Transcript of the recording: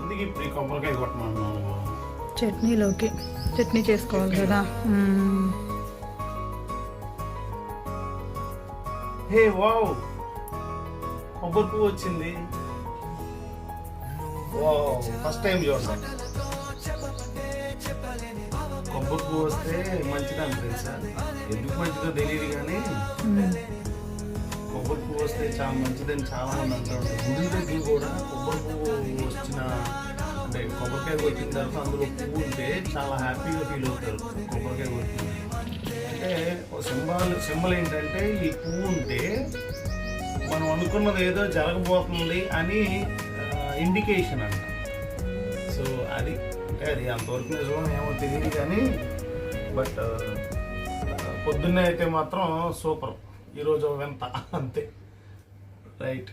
ఎందుకు ఇప్పుడు ఈ కొబ్బరికాయ కొట్టమన్నావు? చట్నీలోకి చట్నీ చేసుకోవాలి కదా. హే వావ్, కొబ్బరి పువ్వు వచ్చింది. వావ్, ఫస్ట్ టైం చూడండి. కొబ్బరి పువ్వు వస్తే మంచిదని తెలుసా? ఎందుకు మంచిదో తెలియదు కానీ కొబ్బరి పువ్వు వస్తే చాలా మంచిదని చాలా మంది అంటారు. గుడి దగ్గర కూడా కొబ్బరి పువ్వు వచ్చిన అంటే కొబ్బరికాయ కొట్టిన తర్వాత అందులో పువ్వు ఉంటే చాలా హ్యాపీగా ఫీల్ అవుతారు. కొబ్బరికాయ కొట్టిన అంటే సింబల్ ఏంటంటే ఈ పువ్వు ఉంటే మనం అనుకున్నది ఏదో జరగబోతుంది అని ఇండికేషన్ అంట. సో అది అంటే అది అంతవరకు నిజమో ఏమో తెలియదు కానీ బట్ పొద్దున్నే అయితే మాత్రం సూపర్. ఈరోజు వింత అంతే. రైట్.